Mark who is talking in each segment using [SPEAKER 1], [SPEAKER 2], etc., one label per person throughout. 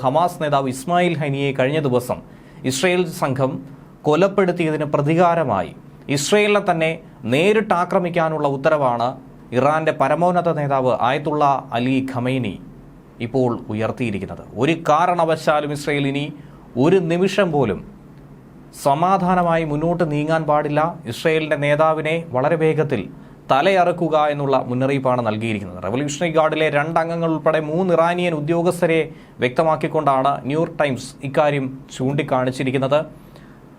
[SPEAKER 1] Hamas നേതാവ് ഇസ്മായിൽ ഹനിയെ കഴിഞ്ഞ ദിവസം ഇസ്രയേൽ സംഘം കൊലപ്പെടുത്തിയതിന് പ്രതികാരമായി ഇസ്രയേലിനെ തന്നെ നേരിട്ട് ആക്രമിക്കാനുള്ള ഉത്തരവാണ് ഇറാന്റെ പരമോന്നത നേതാവ് ആയത്തുള്ള അലി ഖമൈനി ഇപ്പോൾ ഉയർത്തിയിരിക്കുന്നത്. ഒരു കാരണവശാലും ഇസ്രയേൽ ഇനി ഒരു നിമിഷം പോലും സമാധാനമായി മുന്നോട്ട് നീങ്ങാൻ പാടില്ല. ഇസ്രയേലിന്റെ നേതാവിനെ വളരെ വേഗത്തിൽ തലയറക്കുക എന്നുള്ള മുന്നറിയിപ്പാണ് നൽകിയിരിക്കുന്നത്. റവല്യൂഷണറി ഗാർഡിലെ 2 അംഗങ്ങൾ ഉൾപ്പെടെ 3 ഇറാനിയൻ ഉദ്യോഗസ്ഥരെ വ്യക്തമാക്കിക്കൊണ്ടാണ് ന്യൂയോർക്ക് ടൈംസ് ഇക്കാര്യം ചൂണ്ടിക്കാണിച്ചിരിക്കുന്നത്.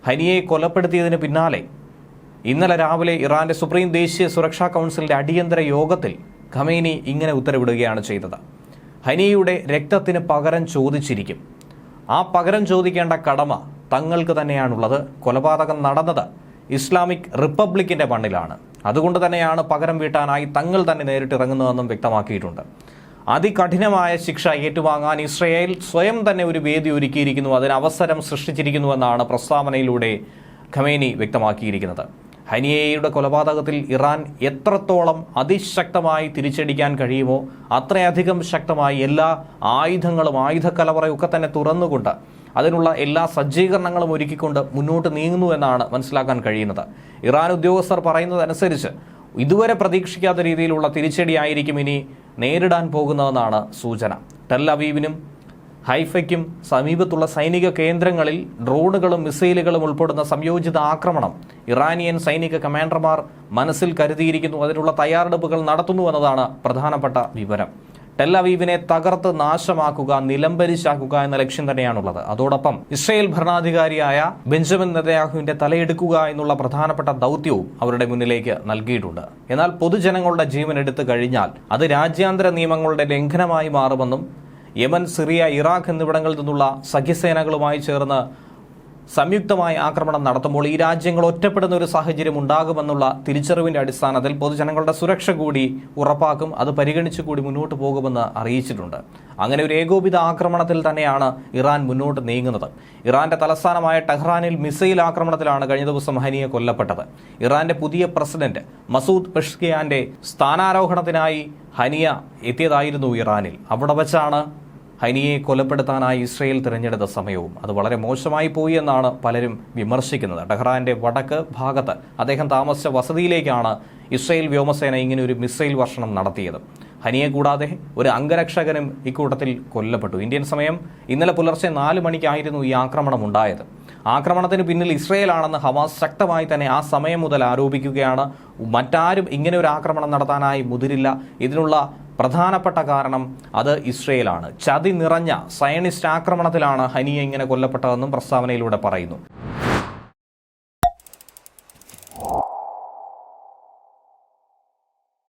[SPEAKER 1] ഹനിയെ കൊലപ്പെടുത്തിയതിന് പിന്നാലെ ഇന്നലെ രാവിലെ ഇറാന്റെ സുപ്രീം ദേശീയ സുരക്ഷാ കൗൺസിലിന്റെ അടിയന്തര യോഗത്തിൽ ഖമൈനി ഇങ്ങനെ ഉത്തരവിടുകയാണ് ചെയ്തത്. ഹനിയുടെ രക്തത്തിന് പകരം ചോദിച്ചിരിക്കും. ആ പകരം ചോദിക്കേണ്ട കടമ തങ്ങൾക്ക് തന്നെയാണുള്ളത്. കൊലപാതകം നടന്നത് ഇസ്ലാമിക് റിപ്പബ്ലിക്കിന്റെ മണ്ണിലാണ്. അതുകൊണ്ട് തന്നെയാണ് പകരം വീട്ടാനായി തങ്ങൾ തന്നെ നേരിട്ടിറങ്ങുന്നതെന്നും വ്യക്തമാക്കിയിട്ടുണ്ട്. അതികഠിനമായ ശിക്ഷ ഏറ്റുവാങ്ങാൻ ഇസ്രയേൽ സ്വയം തന്നെ ഒരു വേദി ഒരുക്കിയിരിക്കുന്നു, അതിന് അവസരം സൃഷ്ടിച്ചിരിക്കുന്നുവെന്നാണ് പ്രസ്താവനയിലൂടെ ഖമൈനി വ്യക്തമാക്കിയിരിക്കുന്നത്. ഹനിയയുടെ കൊലപാതകത്തിൽ ഇറാൻ എത്രത്തോളം അതിശക്തമായി തിരിച്ചടിക്കാൻ കഴിയുമോ അത്രയധികം ശക്തമായി എല്ലാ ആയുധങ്ങളും ആയുധക്കലവറയൊക്കെ തന്നെ തുറന്നുകൊണ്ട് അതിനുള്ള എല്ലാ സജ്ജീകരണങ്ങളും ഒരുക്കിക്കൊണ്ട് മുന്നോട്ട് നീങ്ങുന്നു എന്നാണ് മനസ്സിലാക്കാൻ കഴിയുന്നത്. ഇറാൻ ഉദ്യോഗസ്ഥർ പറയുന്നതനുസരിച്ച് ഇതുവരെ പ്രതീക്ഷിക്കാത്ത രീതിയിലുള്ള തിരിച്ചടിയായിരിക്കും ഇനി നേരിടാൻ പോകുന്നതെന്നാണ് സൂചന. ടെൽ അവീവിനും ഹൈഫയ്ക്കും സമീപത്തുള്ള സൈനിക കേന്ദ്രങ്ങളിൽ ഡ്രോണുകളും മിസൈലുകളും ഉൾപ്പെടുന്ന സംയോജിത ആക്രമണം ഇറാനിയൻ സൈനിക കമാൻഡർമാർ മനസ്സിൽ കരുതിയിരിക്കുന്നു. അതിനുള്ള തയ്യാറെടുപ്പുകൾ നടത്തുന്നുവെന്നതാണ് പ്രധാനപ്പെട്ട വിവരം. ടെൽ അവീവിനെ തകർത്ത് നാശമാക്കുക, നിലംപരിശാക്കുക എന്ന ലക്ഷ്യം തന്നെയാണുള്ളത്. അതോടൊപ്പം ഇസ്രയേൽ ഭരണാധികാരിയായ ബെഞ്ചമിൻ നെതന്യാഹുവിന്റെ തലയെടുക്കുക എന്നുള്ള പ്രധാനപ്പെട്ട ദൗത്യവും അവരുടെ മുന്നിലേക്ക് നൽകിയിട്ടുണ്ട്. എന്നാൽ പൊതുജനങ്ങളുടെ ജീവൻ എടുത്തു കഴിഞ്ഞാൽ അത് രാജ്യാന്തര നിയമങ്ങളുടെ ലംഘനമായി മാറുമെന്നും യമൻ, സിറിയ, ഇറാഖ് എന്നിവിടങ്ങളിൽ നിന്നുള്ള സഖ്യസേനകളുമായി ചേർന്ന് സംയുക്തമായി ആക്രമണം നടത്തുമ്പോൾ ഈ രാജ്യങ്ങൾ ഒറ്റപ്പെടുന്ന ഒരു സാഹചര്യം ഉണ്ടാകുമെന്നുള്ള തിരിച്ചറിവിന്റെ അടിസ്ഥാനത്തിൽ പൊതുജനങ്ങളുടെ സുരക്ഷ കൂടി ഉറപ്പാക്കും. അത് പരിഗണിച്ചു കൂടി മുന്നോട്ട് പോകുമെന്ന് അറിയിച്ചിട്ടുണ്ട്. അങ്ങനെ ഒരു ഏകോപിത ആക്രമണത്തിൽ തന്നെയാണ് ഇറാൻ മുന്നോട്ട് നീങ്ങുന്നത്. ഇറാന്റെ തലസ്ഥാനമായ ടെഹ്റാനിൽ മിസൈൽ ആക്രമണത്തിലാണ് കഴിഞ്ഞ ദിവസം ഹനിയെ കൊല്ലപ്പെട്ടത്. ഇറാന്റെ പുതിയ പ്രസിഡന്റ് മസൂദ് പെഷ്കിയാന്റെ സ്ഥാനാരോഹണത്തിനായി ഹനിയ എത്തിയതായിരുന്നു ഇറാനിൽ. അവിടെ വച്ചാണ് ഹനിയെ കൊലപ്പെടുത്താനായി ഇസ്രയേൽ തിരഞ്ഞെടുത്ത സമയവും. അത് വളരെ മോശമായി പോയി എന്നാണ് പലരും വിമർശിക്കുന്നത്. ടെഹ്റാന്റെ വടക്ക് ഭാഗത്ത് അദ്ദേഹം താമസിച്ച വസതിയിലേക്കാണ് ഇസ്രയേൽ വ്യോമസേന ഇങ്ങനെ ഒരു മിസൈൽ വർഷണം നടത്തിയത്. ഹനിയെ കൂടാതെ ഒരു അംഗരക്ഷകനും ഇക്കൂട്ടത്തിൽ കൊല്ലപ്പെട്ടു. ഇന്ത്യൻ സമയം ഇന്നലെ പുലർച്ചെ 4 മണിക്കായിരുന്നു ഈ ആക്രമണം ഉണ്ടായത്. ആക്രമണത്തിന് പിന്നിൽ ഇസ്രയേലാണെന്ന് ഹമാസ് ശക്തമായി തന്നെ ആ സമയം മുതൽ ആരോപിക്കുകയാണ്. മറ്റാരും ഇങ്ങനെ ഒരു ആക്രമണം നടത്താനായി മുതിരില്ല. ഇതിനുള്ള പ്രധാനപ്പെട്ട കാരണം അത് ഇസ്രയേലാണ്. ചതി നിറഞ്ഞ സയനിസ്റ്റ് ആക്രമണത്തിലാണ് ഹനിയ ഇങ്ങനെ കൊല്ലപ്പെട്ടതെന്നും പ്രസ്താവനയിലൂടെ പറയുന്നു.